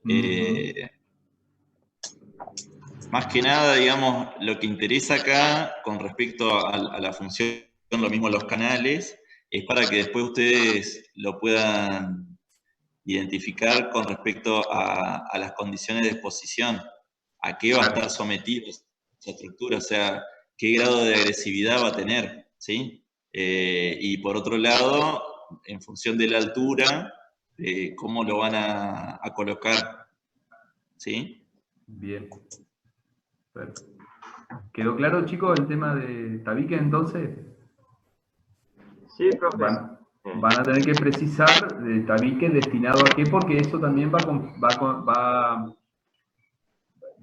Eh, Más que nada, digamos, lo que interesa acá con respecto a la función, lo mismo los canales, es para que después ustedes lo puedan identificar con respecto a las condiciones de exposición, a qué va a estar sometido esa estructura, o sea, qué grado de agresividad va a tener, ¿sí? Y por otro lado, en función de la altura, cómo lo van a colocar, ¿sí? Bien. Perfecto. ¿Quedó claro, chicos, el tema de tabique entonces? Sí, profe. Van a tener que precisar de tabique destinado a qué, porque eso también va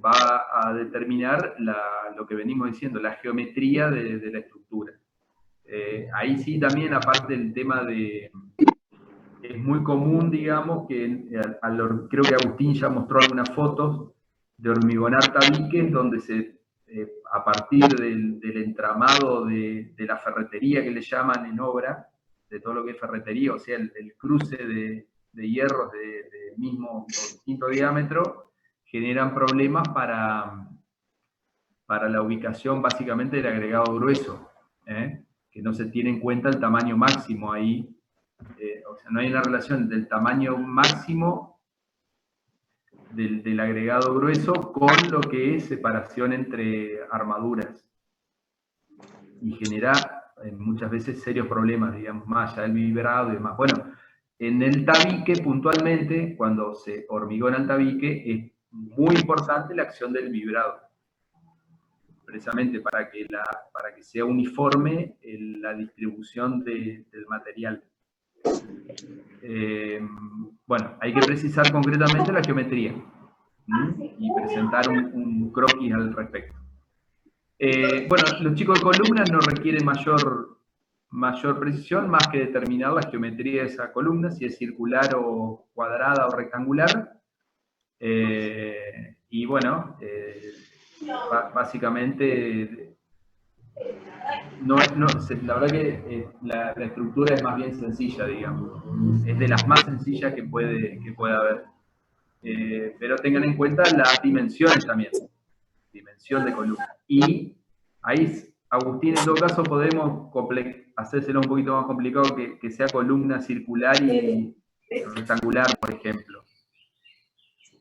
a determinar lo que venimos diciendo, la geometría de la estructura. Ahí sí también, aparte del tema de... Es muy común, digamos, que creo que Agustín ya mostró algunas fotos de hormigonar tabiques donde a partir del entramado de la ferretería que le llaman en obra, de todo lo que es ferretería, o sea, el cruce de hierros de mismo o distinto diámetro, generan problemas para la ubicación básicamente del agregado grueso, que no se tiene en cuenta el tamaño máximo ahí. O sea, no hay una relación del tamaño máximo del agregado grueso con lo que es separación entre armaduras. Y genera muchas veces serios problemas, digamos, más allá del vibrado y demás. Bueno, en el tabique, puntualmente, cuando se hormigona el tabique, es muy importante la acción del vibrado, precisamente para que sea uniforme la distribución del material. Bueno, hay que precisar concretamente la geometría y presentar un croquis al respecto. Bueno, los chicos de columnas no requieren mayor precisión, más que determinar la geometría de esa columna, si es circular o cuadrada o rectangular. Y bueno, básicamente, la verdad que la estructura es más bien sencilla, digamos. Es de las más sencillas que puede haber. Pero tengan en cuenta las dimensiones también. Dimensión de columna. Y ahí, Agustín, en todo caso, podemos hacérselo un poquito más complicado que sea columna circular y rectangular, por ejemplo.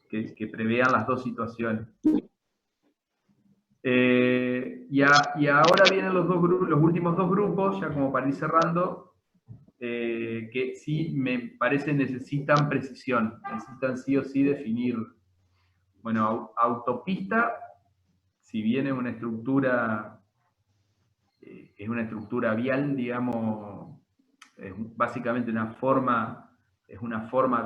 Que prevean las dos situaciones. Y ahora vienen los últimos dos grupos, ya como para ir cerrando, que sí me parece necesitan precisión, necesitan sí o sí definir. Bueno, autopista, si bien es una estructura vial, digamos, es básicamente una forma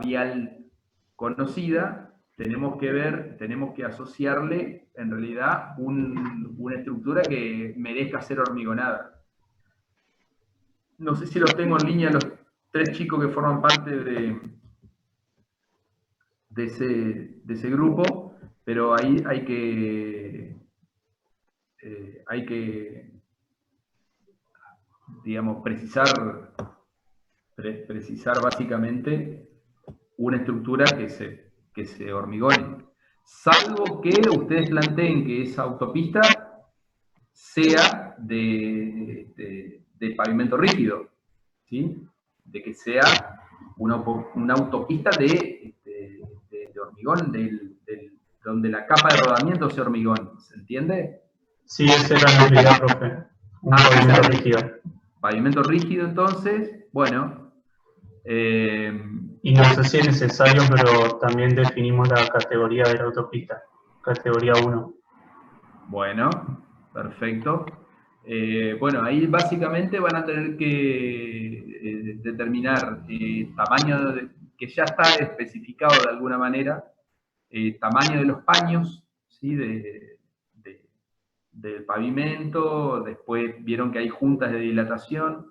vial conocida, tenemos que asociarle en realidad una estructura que merezca ser hormigonada. No sé si los tengo en línea los tres chicos que forman parte de ese grupo, pero ahí hay que digamos, precisar básicamente una estructura que se hormigone. Salvo que ustedes planteen que esa autopista sea de pavimento rígido, ¿sí? De que sea una autopista de hormigón, donde la capa de rodamiento sea hormigón, ¿se entiende? Sí, esa era la idea, profe. Un pavimento rígido. Pavimento rígido, entonces, bueno. Y no sé si es necesario, pero también definimos la categoría de la autopista, categoría 1. Bueno, perfecto. Bueno, ahí básicamente van a tener que determinar tamaño, que ya está especificado de alguna manera, tamaño de los paños, ¿sí? Del pavimento, después vieron que hay juntas de dilatación,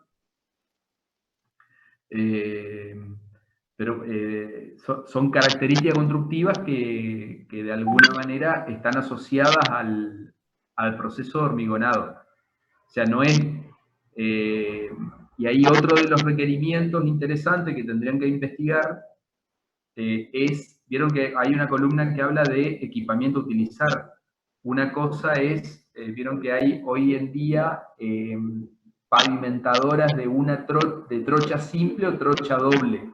pero son características constructivas que de alguna manera están asociadas al proceso de hormigonado. O sea, no es... y ahí otro de los requerimientos interesantes que tendrían que investigar es vieron que hay una columna que habla de equipamiento a utilizar. Una cosa es, vieron que hay hoy en día pavimentadoras de trocha simple o trocha doble.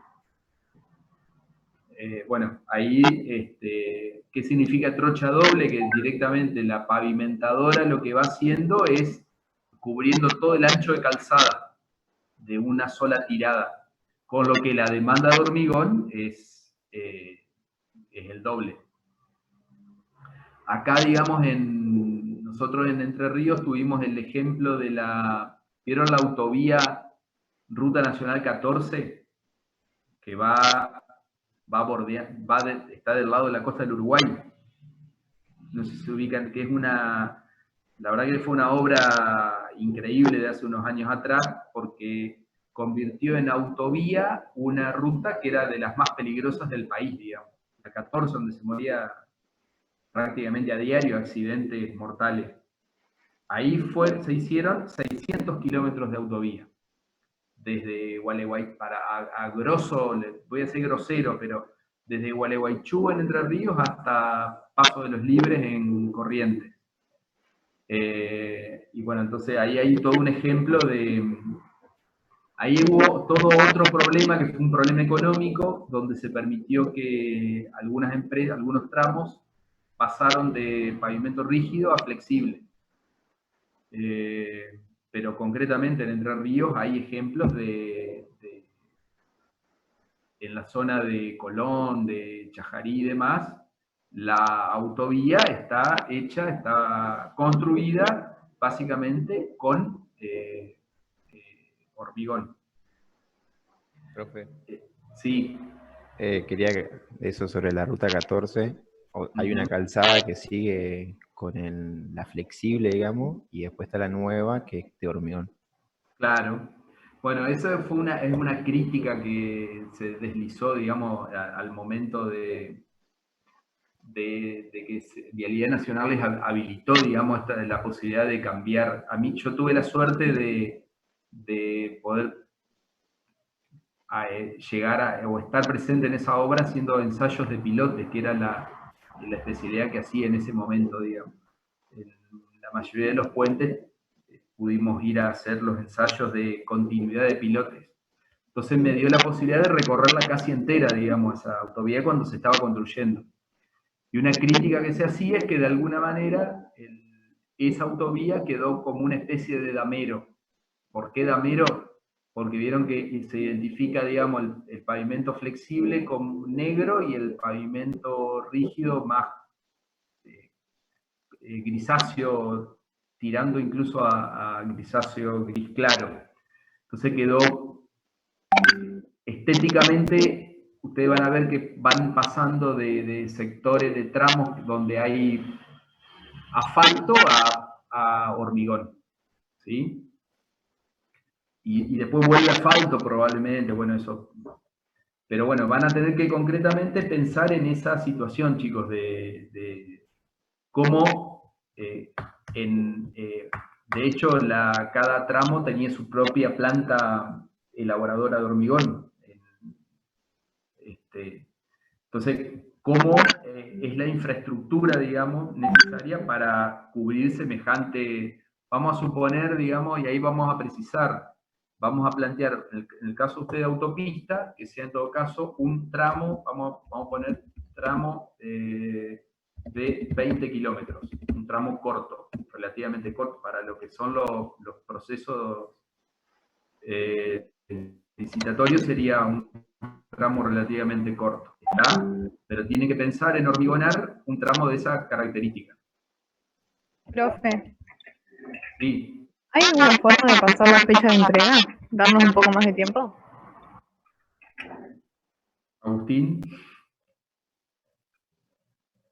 Bueno, ahí, ¿qué significa trocha doble? Que directamente la pavimentadora lo que va haciendo es cubriendo todo el ancho de calzada de una sola tirada, con lo que la demanda de hormigón es el doble. Acá, digamos, nosotros en Entre Ríos tuvimos el ejemplo de ¿vieron la autovía Ruta Nacional 14? Que está del lado de la costa del Uruguay. No sé si se ubican, que es la verdad que fue una obra increíble de hace unos años atrás, porque convirtió en autovía una ruta que era de las más peligrosas del país, digamos. La 14, donde se moría prácticamente a diario accidentes mortales. Ahí se hicieron 600 kilómetros de autovía. Desde Gualeguay, a grosso, voy a ser grosero, pero desde Gualeguaychú en Entre Ríos hasta Paso de los Libres en Corrientes. Y bueno, entonces ahí hay todo un ejemplo ahí hubo todo otro problema, que fue un problema económico, donde se permitió que algunas empresas, algunos tramos, pasaron de pavimento rígido a flexible. Pero concretamente en Entre Ríos hay ejemplos en la zona de Colón, de Chajarí y demás, la autovía está construida básicamente con hormigón. Profe. Sí. Quería eso sobre la ruta 14. Hay una calzada que sigue con la flexible, digamos, y después está la nueva que es de hormigón. Claro. Bueno, eso es una crítica que se deslizó, digamos, al momento de que Vialidad Nacional les habilitó, digamos, la posibilidad de cambiar. Yo tuve la suerte de poder llegar o estar presente en esa obra haciendo ensayos de pilotes, que era la especialidad que hacía en ese momento, digamos. En la mayoría de los puentes pudimos ir a hacer los ensayos de continuidad de pilotes. Entonces me dio la posibilidad de recorrerla casi entera, digamos, esa autovía cuando se estaba construyendo. Y una crítica que se hacía es que de alguna manera esa autovía quedó como una especie de damero. ¿Por qué damero? Porque vieron que se identifica, digamos, el pavimento flexible como negro y el pavimento rígido más grisáceo, tirando incluso a grisáceo gris claro. Entonces quedó estéticamente, ustedes van a ver que van pasando de sectores, de tramos donde hay asfalto a hormigón, ¿sí? Y después vuelve asfalto probablemente, bueno, eso. Pero bueno, van a tener que concretamente pensar en esa situación, chicos, de cómo, de hecho, cada tramo tenía su propia planta elaboradora de hormigón. Entonces, ¿cómo es la infraestructura, digamos, necesaria para cubrir semejante? Vamos a suponer, digamos, y ahí vamos a precisar, vamos a plantear, en el caso usted de autopista, que sea en todo caso un tramo, vamos a poner tramo de 20 kilómetros, un tramo corto, relativamente corto, para lo que son los procesos licitatorios sería un tramo relativamente corto, ¿está? Pero tiene que pensar en hormigonar un tramo de esa característica. Profe. Sí. ¿Hay alguna forma de pasar la fecha de entrega? ¿Darnos un poco más de tiempo? Agustín.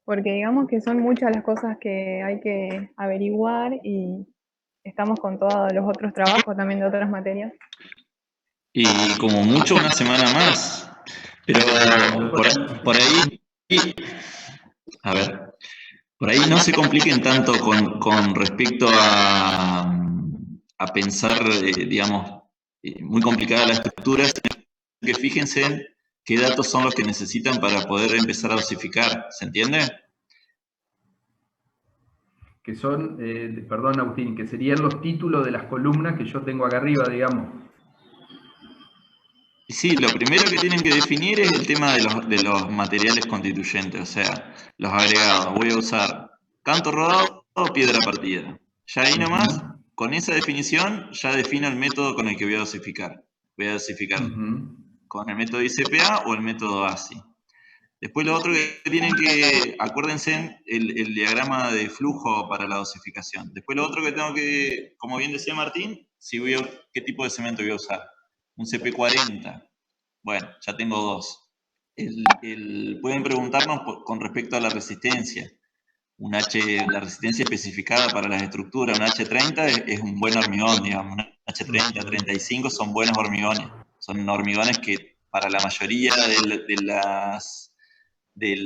Porque digamos que son muchas las cosas que hay que averiguar y estamos con todos los otros trabajos también de otras materias. Y como mucho una semana más. Pero por ahí, a ver, por ahí no se compliquen tanto con respecto a pensar, digamos, muy complicada la estructura, sino que fíjense qué datos son los que necesitan para poder empezar a dosificar. ¿Se entiende? Que son, perdón Agustín, que serían los títulos de las columnas que yo tengo acá arriba, digamos. Sí, lo primero que tienen que definir es el tema de los materiales constituyentes, o sea, los agregados. Voy a usar canto rodado o piedra partida. Ya ahí nomás, con esa definición, ya defino el método con el que voy a dosificar. Voy a dosificar con el método ICPA o el método ASI. Después lo otro que tienen que, acuérdense el diagrama de flujo para la dosificación. Después lo otro que tengo que, como bien decía Martín, qué tipo de cemento voy a usar. Un CP40. Bueno, ya tengo dos. Pueden preguntarnos con respecto a la resistencia. La resistencia especificada para las estructuras, un H30 es un buen hormigón, digamos. Un H30, 35 son buenos hormigones. Son hormigones que para la mayoría de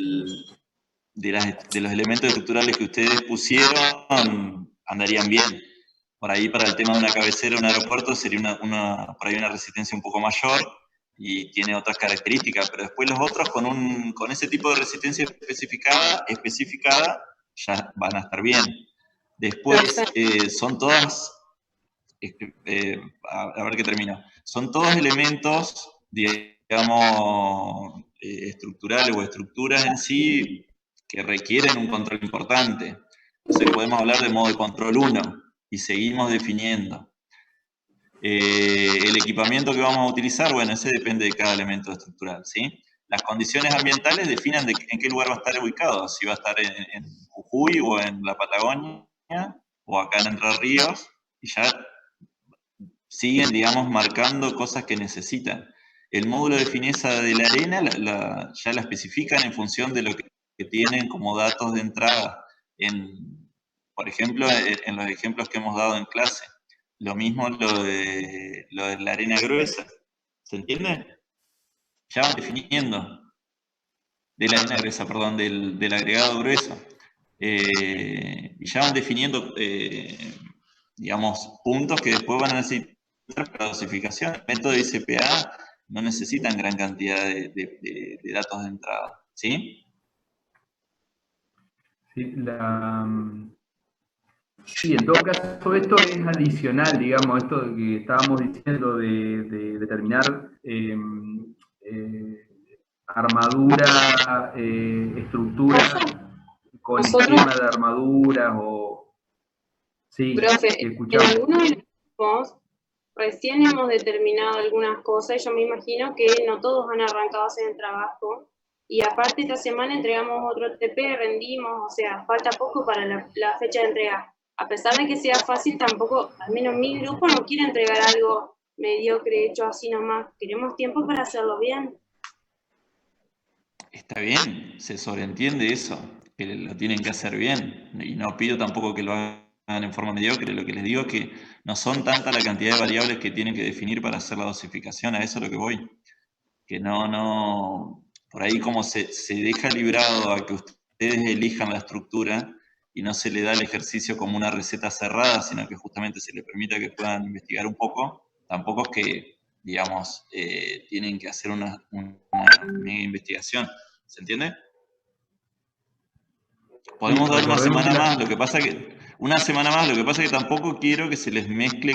los elementos estructurales que ustedes pusieron andarían bien. Por ahí para el tema de una cabecera, un aeropuerto, sería por ahí una resistencia un poco mayor y tiene otras características, pero después los otros con ese tipo de resistencia especificada ya van a estar bien. Después son todas, a ver qué termino, son todos elementos, digamos, estructurales o estructuras en sí que requieren un control importante. Entonces podemos hablar de modo de control 1 y seguimos definiendo. El equipamiento que vamos a utilizar, bueno, ese depende de cada elemento estructural, ¿sí? Las condiciones ambientales definen en qué lugar va a estar ubicado, si va a estar en Jujuy o en la Patagonia o acá en Entre Ríos, y ya siguen, digamos, marcando cosas que necesitan. El módulo de fineza de la arena ya la especifican en función de lo que tienen como datos de entrada, por ejemplo, en los ejemplos que hemos dado en clase. Lo mismo lo de la arena gruesa. ¿Se entiende? Ya van definiendo. De la arena gruesa, perdón, del agregado grueso. Y ya van definiendo, digamos, puntos que después van a necesitar para la dosificación. El método de ICPA no necesitan gran cantidad de datos de entrada. ¿Sí? Sí, en todo caso esto es adicional, digamos, esto que estábamos diciendo de determinar armadura, estructura con esquema de armaduras o... Sí, profe, escuchamos. en algunos de los grupos recién hemos determinado algunas cosas y yo me imagino que no todos han arrancado a hacer el trabajo. Y aparte esta semana entregamos otro TP, rendimos, o sea, falta poco para la fecha de entrega. A pesar de que sea fácil, tampoco, al menos mi grupo no quiere entregar algo mediocre hecho así nomás. Queremos tiempo para hacerlo bien. Está bien, se sobreentiende eso, que lo tienen que hacer bien. Y no pido tampoco que lo hagan en forma mediocre, lo que les digo es que no son tanta la cantidad de variables que tienen que definir para hacer la dosificación, a eso es lo que voy. Que no, por ahí como se deja librado a que ustedes elijan la estructura y no se le da el ejercicio como una receta cerrada, sino que justamente se les permita que puedan investigar un poco, tampoco es que, digamos, tienen que hacer una mega investigación. ¿Se entiende? Podemos dar una semana más, lo que pasa que tampoco quiero que se les mezcle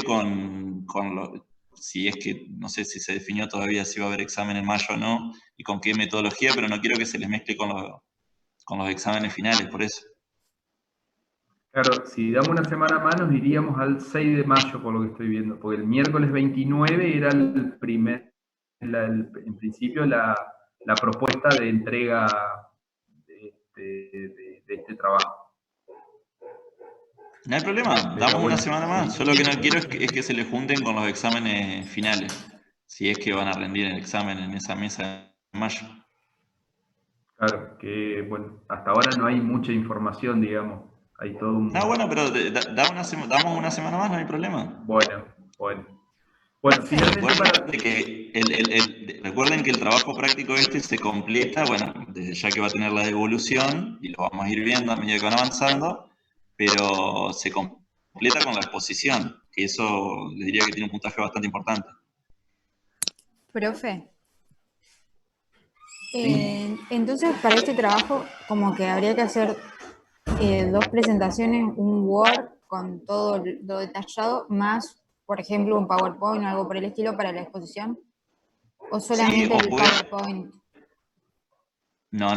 si es que, no sé si se definió todavía si va a haber examen en mayo o no, y con qué metodología, pero no quiero que se les mezcle con los exámenes finales, por eso. Claro, si damos una semana más nos iríamos al 6 de mayo, por lo que estoy viendo, porque el miércoles 29 era en principio la propuesta de entrega de este trabajo. No hay problema, damos una semana más. Yo lo que no quiero es que se les junten con los exámenes finales, si es que van a rendir el examen en esa mesa en mayo. Claro, que bueno, hasta ahora no hay mucha información, digamos. Hay todo un... No, bueno, pero damos una semana más, no hay problema. Bueno, finalmente recuerden que el trabajo práctico se completa, bueno, desde ya que va a tener la devolución, y lo vamos a ir viendo a medida que van avanzando, pero se completa con la exposición, que eso les diría que tiene un puntaje bastante importante. Profe. Entonces, para este trabajo, como que habría que hacer 2 presentaciones, un Word con todo lo detallado, más, por ejemplo, un PowerPoint o algo por el estilo para la exposición, o solamente el PowerPoint. No,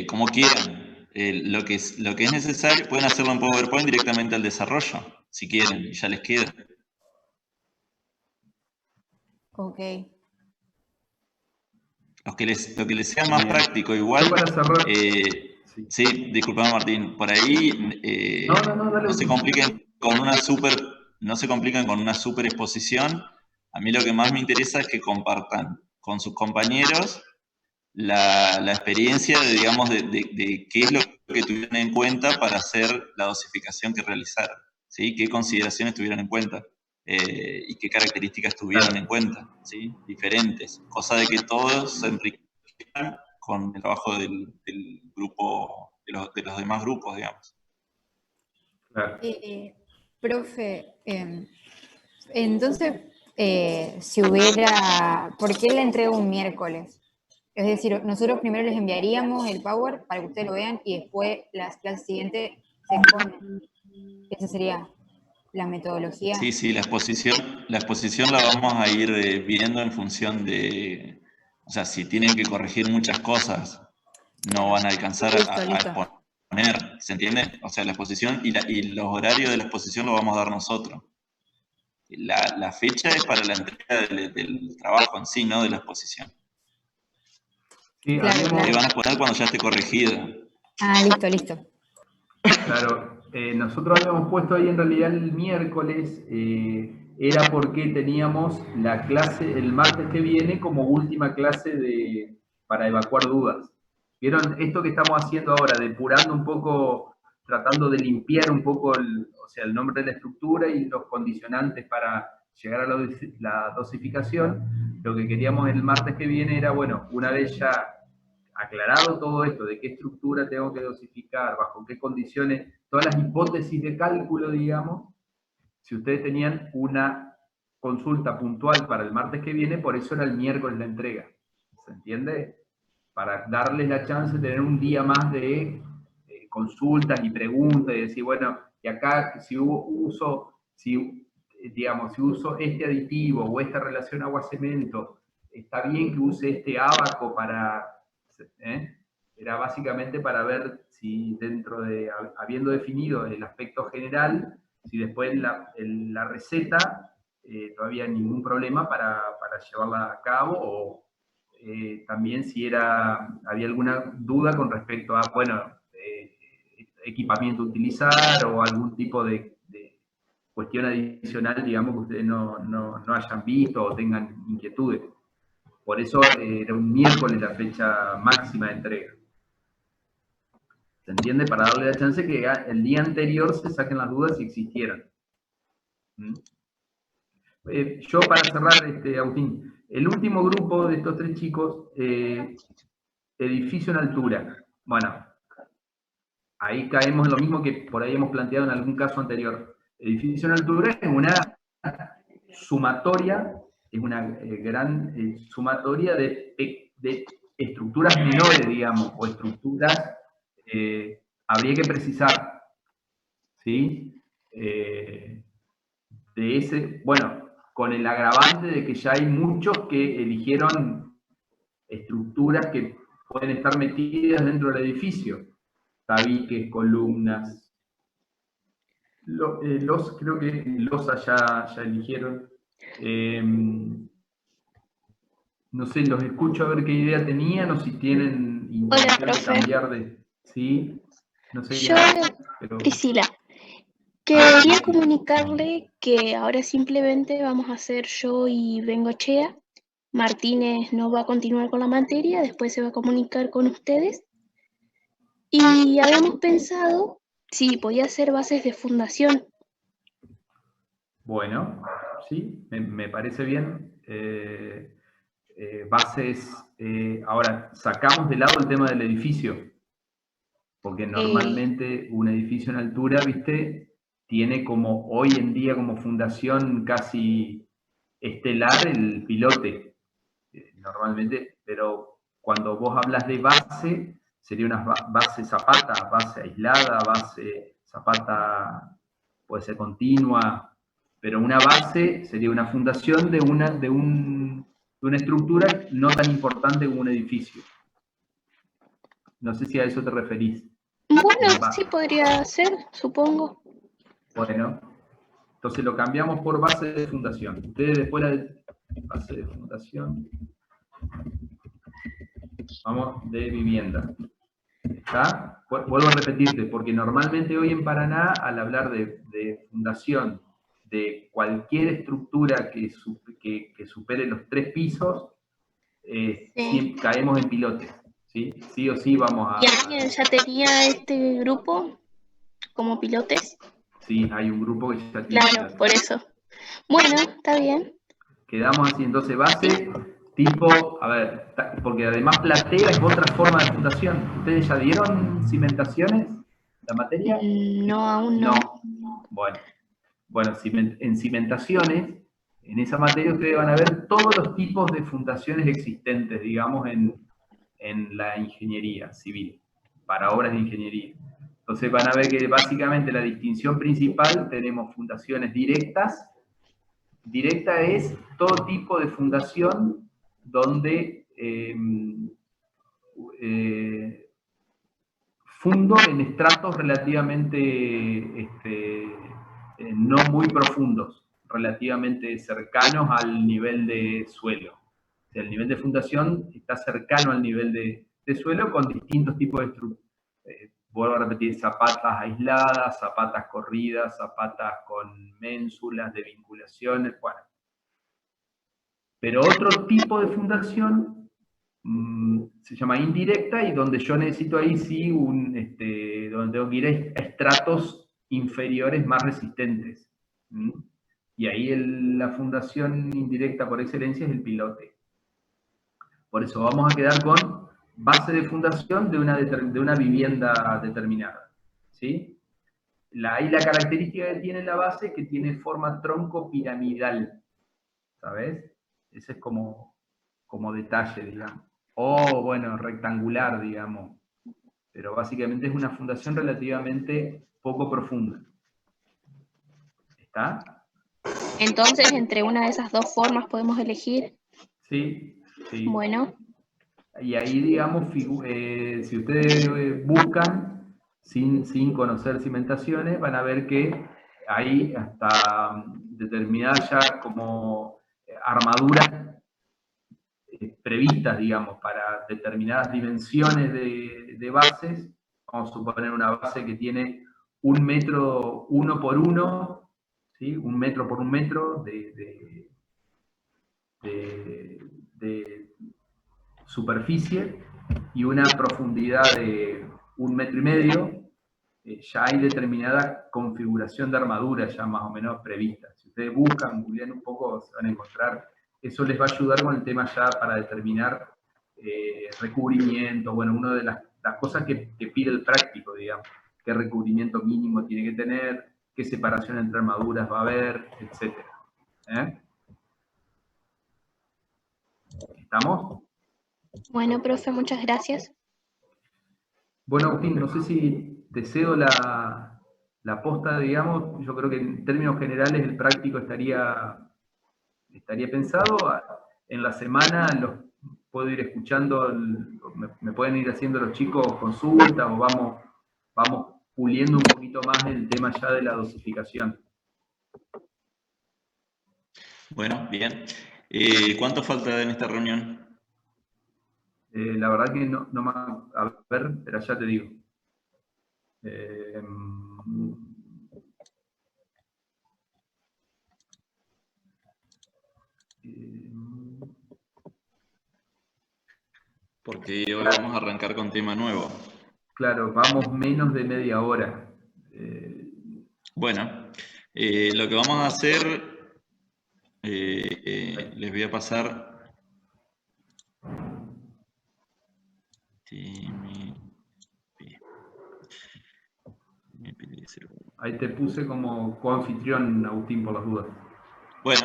como quieran. Lo que es necesario, pueden hacerlo en PowerPoint directamente al desarrollo, si quieren, y ya les queda. Ok. Lo que les sea más práctico, igual. Sí, disculpame Martín, por ahí no se compliquen con una super exposición. A mí lo que más me interesa es que compartan con sus compañeros la experiencia de qué es lo que tuvieron en cuenta para hacer la dosificación que realizaron, ¿sí? Qué consideraciones tuvieron en cuenta y qué características tuvieron en cuenta, ¿sí? Diferentes, cosa de que todos se enriquezcan con el trabajo del grupo, de los demás grupos, digamos. Claro. Profe, entonces, si hubiera, ¿por qué la entrego un miércoles? Es decir, nosotros primero les enviaríamos el Power para que ustedes lo vean y después las clases siguientes se exponen. Esa sería la metodología. Sí, la exposición la vamos a ir viendo en función de, o sea, si tienen que corregir muchas cosas, no van a alcanzar a exponer, ¿se entiende? O sea, la exposición y los horarios de la exposición lo vamos a dar nosotros. La fecha es para la entrega del trabajo en sí, no de la exposición. Sí, claro. Y van a exponer cuando ya esté corregido. Ah, listo. Claro, nosotros habíamos puesto ahí en realidad el miércoles, era porque teníamos la clase el martes que viene como última clase para evacuar dudas. ¿Vieron esto que estamos haciendo ahora, depurando un poco, tratando de limpiar un poco el nombre de la estructura y los condicionantes para llegar a la dosificación? Lo que queríamos el martes que viene era, bueno, una vez ya aclarado todo esto, de qué estructura tengo que dosificar, bajo qué condiciones, todas las hipótesis de cálculo, digamos, si ustedes tenían una consulta puntual para el martes que viene, por eso era el miércoles la entrega. ¿Se entiende? Para darles la chance de tener un día más de consultas y preguntas y decir, bueno, y acá si uso este aditivo o esta relación agua-cemento, está bien que use este ábaco para... Era básicamente para ver si dentro de, habiendo definido el aspecto general, si después la receta no había ningún problema para llevarla a cabo, o también si había alguna duda con respecto a, equipamiento a utilizar o algún tipo de cuestión adicional, digamos, que ustedes no hayan visto o tengan inquietudes. Por eso era un miércoles la fecha máxima de entrega. ¿Se entiende? Para darle la chance que el día anterior se saquen las dudas si existieran. Yo, para cerrar, Agustín, el último grupo de estos 3 chicos, edificio en altura. Bueno, ahí caemos en lo mismo que por ahí hemos planteado en algún caso anterior. Edificio en altura es una sumatoria, es una gran sumatoria de estructuras menores, digamos, o estructuras, habría que precisar, ¿sí? Con el agravante de que ya hay muchos que eligieron estructuras que pueden estar metidas dentro del edificio, tabiques, columnas. Creo que los ya eligieron. No sé, los escucho a ver qué idea tenían o si tienen intención de cambiar de... ¿Sí? No sé. Priscila, quería comunicarle que ahora simplemente vamos a hacer yo y Bengochea. Martínez no va a continuar con la materia, después se va a comunicar con ustedes. Y habíamos pensado si podía hacer bases de fundación. Bueno, sí, me parece bien. Bases, ahora, sacamos de lado el tema del edificio, porque normalmente un edificio en altura, ¿viste? Tiene como, hoy en día, como fundación casi estelar el pilote, normalmente, pero cuando vos hablas de base, sería una base zapata, base aislada, base zapata puede ser continua, pero una base sería una fundación de una estructura no tan importante como un edificio. No sé si a eso te referís. Bueno, sí podría ser, supongo. Bueno, entonces lo cambiamos por base de fundación. Ustedes después la base de fundación. Vamos de vivienda. ¿Está? Vuelvo a repetirte, porque normalmente hoy en Paraná, al hablar de fundación de cualquier estructura que supere los 3 pisos, caemos en pilotes. ¿Sí? Sí o sí vamos a... ¿Y alguien ya tenía este grupo como pilotes? Sí, hay un grupo que ya tiene. Claro, por eso. Bueno, está bien. Quedamos así, entonces base, tipo, a ver, porque además platea es otra forma de fundación. ¿Ustedes ya dieron cimentaciones, la materia? No, aún no. Bueno, en cimentaciones, en esa materia ustedes van a ver todos los tipos de fundaciones existentes, digamos, en la ingeniería civil, para obras de ingeniería. Entonces van a ver que básicamente la distinción principal tenemos fundaciones directas. Directa es todo tipo de fundación donde fundo en estratos relativamente no muy profundos, relativamente cercanos al nivel de suelo. O sea, el nivel de fundación está cercano al nivel de suelo con distintos tipos de estructuras. Vuelvo a repetir, zapatas aisladas, zapatas corridas, zapatas con ménsulas de vinculaciones, bueno. Pero otro tipo de fundación se llama indirecta y donde yo necesito ahí sí donde tengo que ir a estratos inferiores más resistentes. Y ahí la fundación indirecta por excelencia es el pilote. Por eso vamos a quedar con base de fundación de una vivienda determinada. ¿Sí? Ahí la característica que tiene la base es que tiene forma tronco piramidal. ¿Sabes? Ese es como detalle, digamos. O, bueno, rectangular, digamos. Pero básicamente es una fundación relativamente poco profunda. ¿Está? Entonces, entre una de esas dos formas podemos elegir. Sí, sí. Bueno. Y ahí, digamos, si ustedes buscan sin conocer cimentaciones, van a ver que hay hasta determinadas ya como armaduras previstas, digamos, para determinadas dimensiones de bases. Vamos a suponer una base que tiene 1 metro 1 por 1, ¿sí? 1 metro por 1 metro de superficie y una profundidad de 1,5 metros, ya hay determinada configuración de armadura ya más o menos prevista. Si ustedes buscan, googlean un poco, se van a encontrar. Eso les va a ayudar con el tema ya para determinar recubrimiento, bueno, una de las cosas que pide el práctico, digamos, qué recubrimiento mínimo tiene que tener, qué separación entre armaduras va a haber, etc. ¿Estamos? Bueno, profe, muchas gracias. Bueno, Agustín, no sé si te cedo la posta, digamos. Yo creo que en términos generales el práctico estaría pensado. En la semana los puedo ir escuchando, me pueden ir haciendo los chicos consultas o vamos puliendo un poquito más el tema ya de la dosificación. Bueno, bien. ¿Cuánto falta en esta reunión? La verdad que no me... A ver, pero ya te digo. Porque hoy vamos a arrancar con tema nuevo. Claro, vamos menos de media hora. Bueno, lo que vamos a hacer, les voy a pasar... Ahí te puse como coanfitrión, Agustín, por las dudas. Bueno,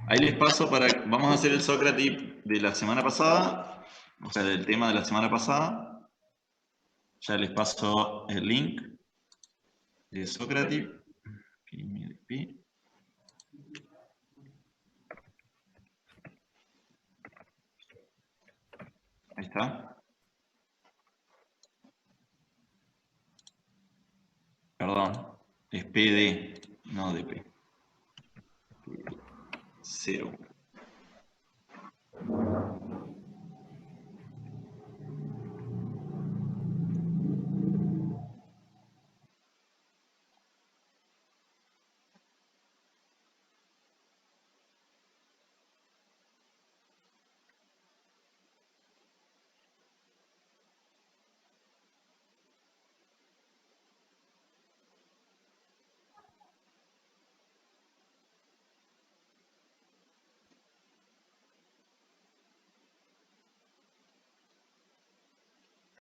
ahí les paso vamos a hacer el Sócrates de la semana pasada. o sea, del tema de la semana pasada. Ya les paso el link de Socrative. Ahí está. Perdón, es PD, no DP. 0.